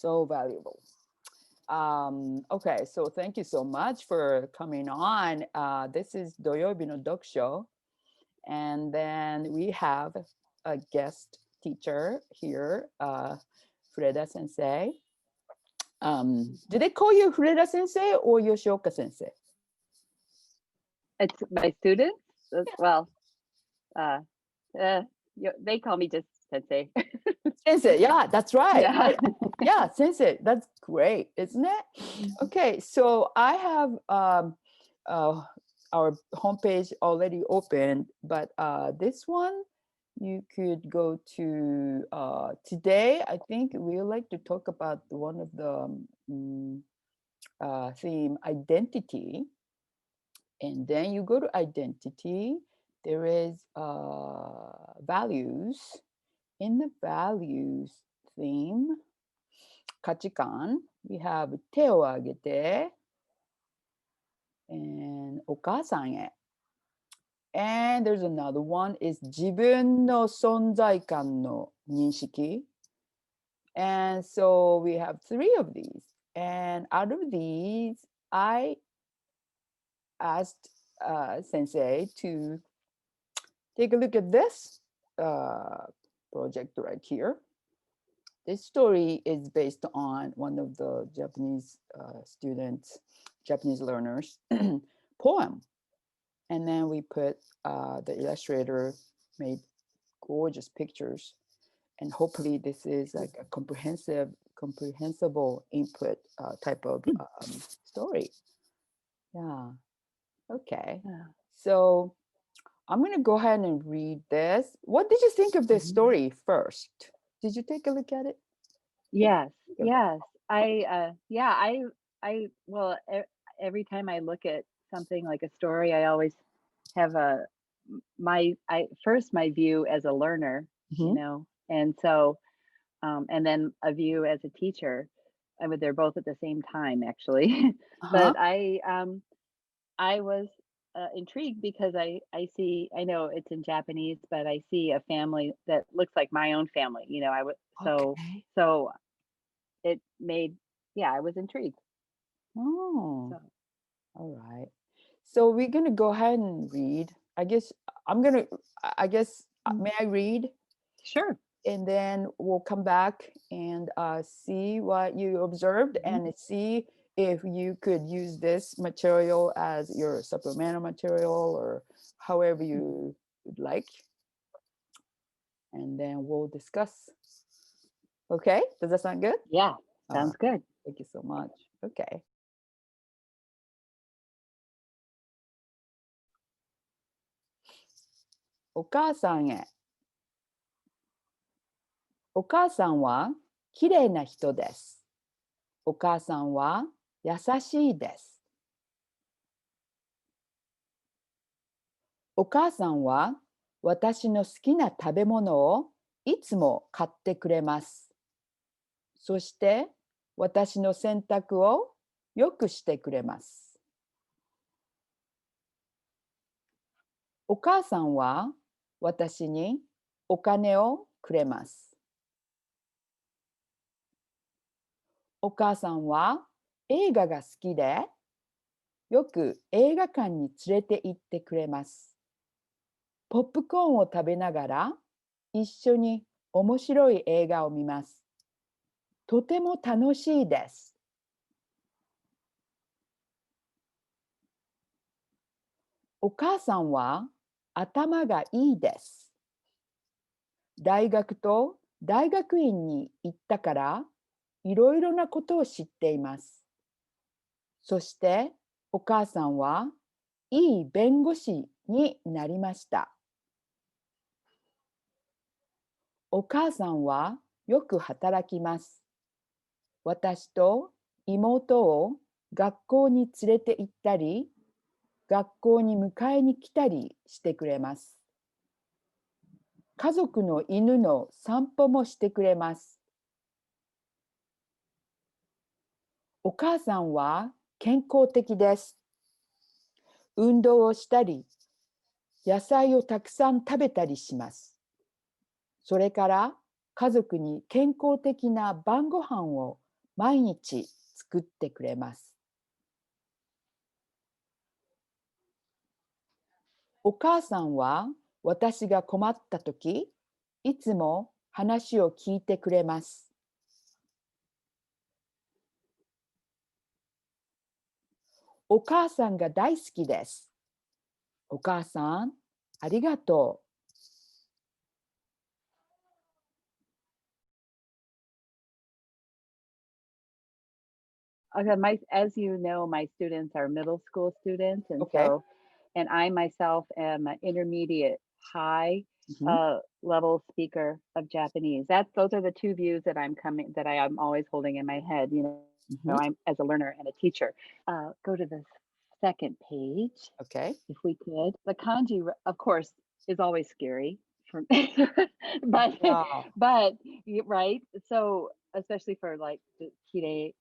so valuable. Okay, so thank you so much for coming on. This is 土曜日の読書, and then we have a guest teacher here, Freda Sensei. Do they call you Freda Sensei or Yoshioka Sensei? It's my students. Well, they call me just Sensei. Sensei, yeah, that's right. Yeah. Yeah, Sensei, that's great, isn't it? Okay, so I have our homepage already opened, but this one you could go to. Today, I think we would like to talk about one of the theme, identity. And then you go to identity, there is values. In the values theme, 価値観, we have 手を挙げて and お母さんへ. And there's another one is 自分の存在感の認識. And so we have 3 of these. And out of these, I asked Sensei to take a look at this project right here. This story is based on one of the Japanese students, Japanese learners, poem. And then we put the illustrator made gorgeous pictures. And hopefully this is like a comprehensible input type of story. Yeah. Okay. Yeah. So I'm going to go ahead and read this. What did you think of this story first? Did you take a look at it? Yes. Yes. Well, every time I look at something like a story, I always have my view as a learner, you know, and so, and then a view as a teacher. I mean, they're both at the same time, actually. But I was intrigued because I know it's in Japanese, but I see a family that looks like my own family. You know, so it made, I was intrigued. Oh, so. All right. So we're gonna go ahead and read. May I read? Sure. And then we'll come back and see what you observed and see if you could use this material as your supplemental material or however you would like. And then we'll discuss. Okay, does that sound good? Yeah, sounds good. Thank you so much. Okay. お母さんへ。お母さんはきれいな人です。お母さんは優しいです。お母さんは私の好きな食べ物をいつも買ってくれます。そして私の洗濯をよくしてくれます。お母さんは私にお金をくれます。お母さんは映画が好きで、よく映画館に連れて行ってくれます。ポップコーンを食べながら一緒に面白い映画を見ます。とても楽しいです。お母さんは頭がいいです。大学と大学院に行ったからいろいろなことを知っています。そしてお母さんはいい弁護士になりました。お母さんはよく働きます。私と妹を学校に連れて行ったり、学校に迎えに来たりしてくれます。家族の犬の散歩もしてくれます。お母さんは健康的です。運動をしたり、野菜をたくさん食べたりします。それから家族に健康的な晩ご飯を毎日作ってくれます。お母さんは私が困ったとき、いつも話を聞いてくれます。お母さんが大好きです。お母さん、ありがとう。Okay, as you know, my students are middle school students, and Okay. and I myself am an intermediate high Mhm. level speaker of Japanese. Those are the two views that I am always holding in my head. Mhm. I'm as a learner and a teacher. Go to the second page, Okay. if we could. The kanji, of course, is always scary for but Wow. right. So especially for like the kire,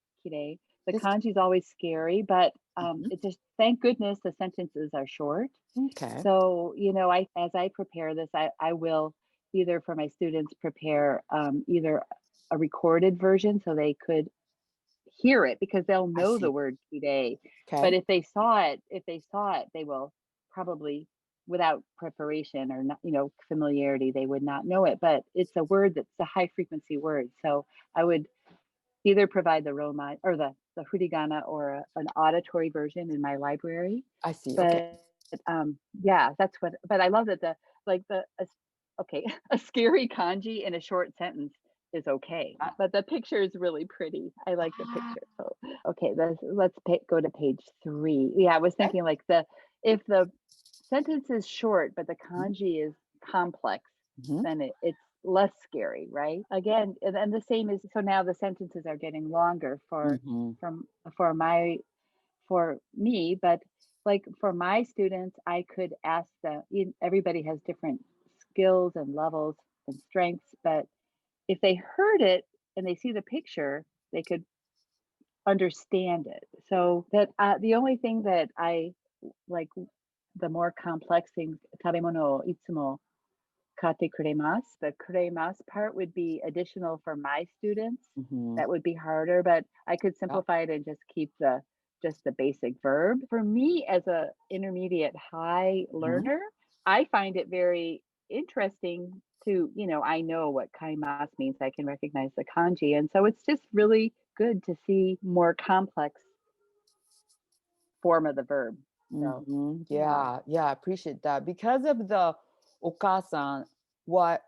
the This, kanji is always scary, but Mhm. it just thank goodness the sentences are short. Okay. So I as I prepare this, I will either for my students prepare either a recorded version so they could hear it because they'll I know the see. word today. But Okay. if they saw it, they will probably without preparation or not, familiarity, they would not know it. But it's a word that's a high frequency word. So I would either provide the Roma or the Furigana or an auditory version in my library. I see. Okay. But yeah, that's what. But I love that okay, a scary kanji in a short sentence is okay, Uh, but the picture is really pretty. I like the ah, picture. So okay, go to page 3. Yeah, I was okay. thinking like if the sentence is short but the Mhm. kanji is complex, Mhm. then it's less scary, right? Again, and the same is so now the sentences are getting longer Mhm. from for my for me, but like for my students, I could ask them. Everybody has different skills and levels and strengths, but if they heard it and they see the picture, they could understand it. So that the only thing that I like the more complex things, tabemono o itsumo kate kuremas. The kuremas part would be additional for my students. Mhm. That would be harder, but I could Yeah. simplify it and just keep the basic verb. For me as a intermediate high Mhm. learner, I find it very interesting to, I know what kaimas means. I can recognize the kanji. And so it's just really good to see more complex form of the verb. So Mhm. yeah. Yeah. Yeah. I appreciate that because of the okasan, what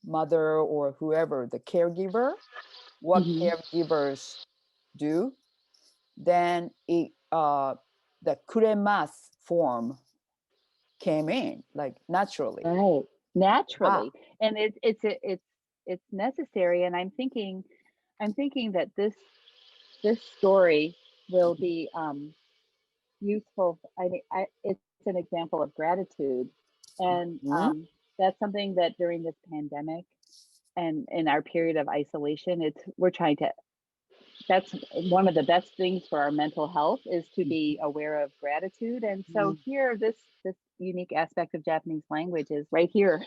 mother or whoever the caregiver, what Hmm. caregivers do, then the kuremas form came in like naturally. Right. Ah, Naturally. And it's necessary. And I'm thinking that this story will be useful. I mean, it's an example of gratitude. And mhm. that's something that during this pandemic and in our period of isolation, we're trying to that's one of the best things for our mental health is to be aware of gratitude. And so Mhm. here, this unique aspect of Japanese language is right here.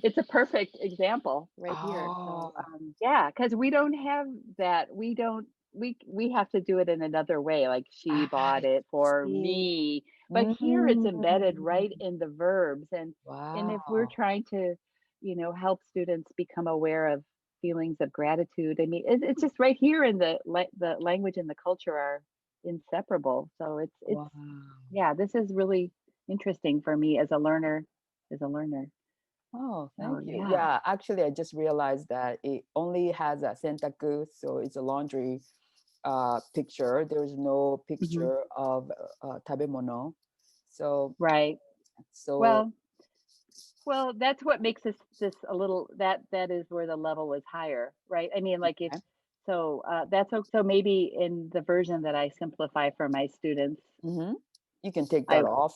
It's a perfect example right here. So Oh, yeah, because we don't have that. We don't. We have to do it in another way. Like she bought I it for see. me, but here it's embedded Mm. right in the verbs. And if we're Wow. trying to, help students become aware of feelings of gratitude, I mean, it's just right here in the language and the culture are inseparable. So it's Wow. yeah. This is really interesting for me as a learner. As a learner. Oh, Oh thank you. yeah. Yeah, actually, I just realized that it only has a sentaku, so it's a laundry picture. There is no Mhm. picture of tabemono. So, Right. so Well, that's what makes this a little that is where the level is higher, right? I mean, like if okay. so, so maybe in the version that I simplify for my students, Hmm. You can take I that off.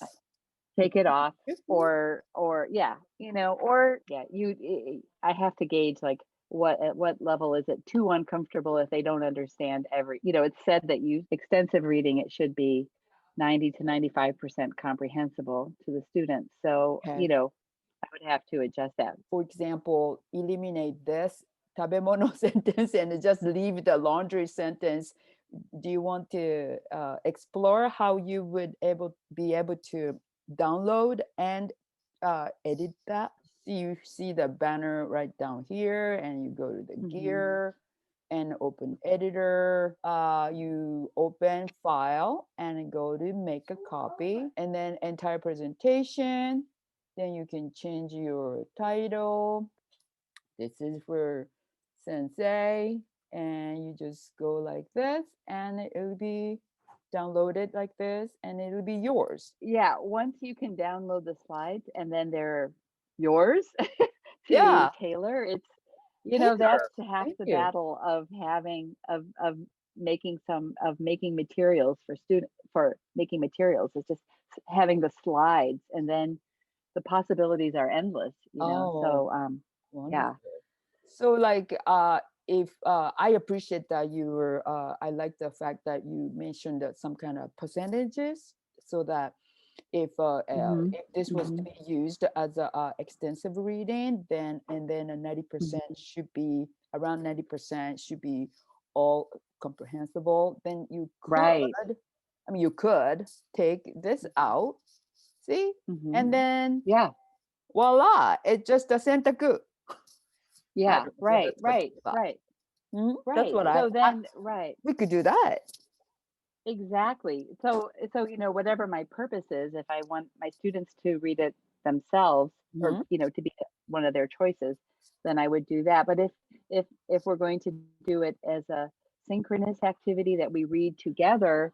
take it off, Mhm. or yeah, or yeah, I have to gauge like at what level is it too uncomfortable if they don't understand it's said that you extensive reading it should be 90 to 95% comprehensible to the students. So, Okay. would have to adjust that. For example, eliminate this 食べ物 sentence and just leave the laundry sentence. Do you want to explore how you would be able to download and edit that? You see the banner right down here, and you go to the gear and open editor. You open file and go to make a copy, and then entire presentation. Then you can change your title. This is for sensei, and you just go like this, and it will be downloaded like this, and it'll be yours. Yeah, once you can download the slides and then they're yours Yeah. to tailor, it's Tailor. that's half Thank the you. battle of having of making materials for making materials. It's just having the slides, and then the possibilities are endless, Oh, so yeah. wonderful. So like if I appreciate that you were I like the fact that you mentioned that some kind of percentages, so that if this was to be used as a extensive reading, then a 90% should be around 90% should be all comprehensible. Then you could, Right. I mean, you could take this out, see, and then Yeah. voila, it's just a 選択. Yeah. So Right. that's what Right. I thought. Right. That's Right. what So then, right. we could do that. Exactly. So whatever my purpose is, if I want my students to read it themselves, or to be one of their choices, then I would do that. But if we're going to do it as a synchronous activity that we read together,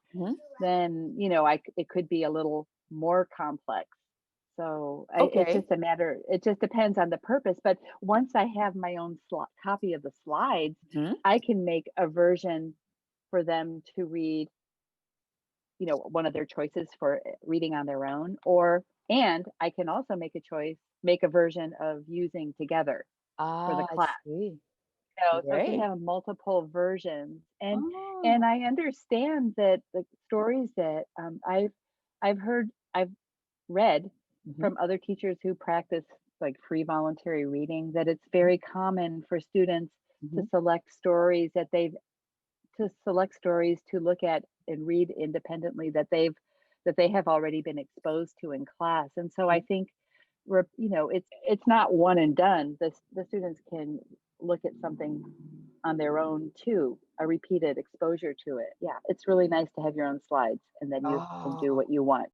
then it could be a little more complex. So it's Okay. just a matter. It just depends on the purpose. But once I have my own copy of the slides, I can make a version for them to read, one of their choices for reading on their own, and I can also make a version of using together for the I class. see. So to Great. have multiple versions, and Oh. I understand that the stories that I've read from other teachers who practice like free voluntary reading, that it's very common for students to select stories to look at and read independently that they have already been exposed to in class. And so I think it's not one and done. The students can look at something on their own too, a repeated exposure to it. Yeah, it's really nice to have your own slides, and then you can do Oh. what you want.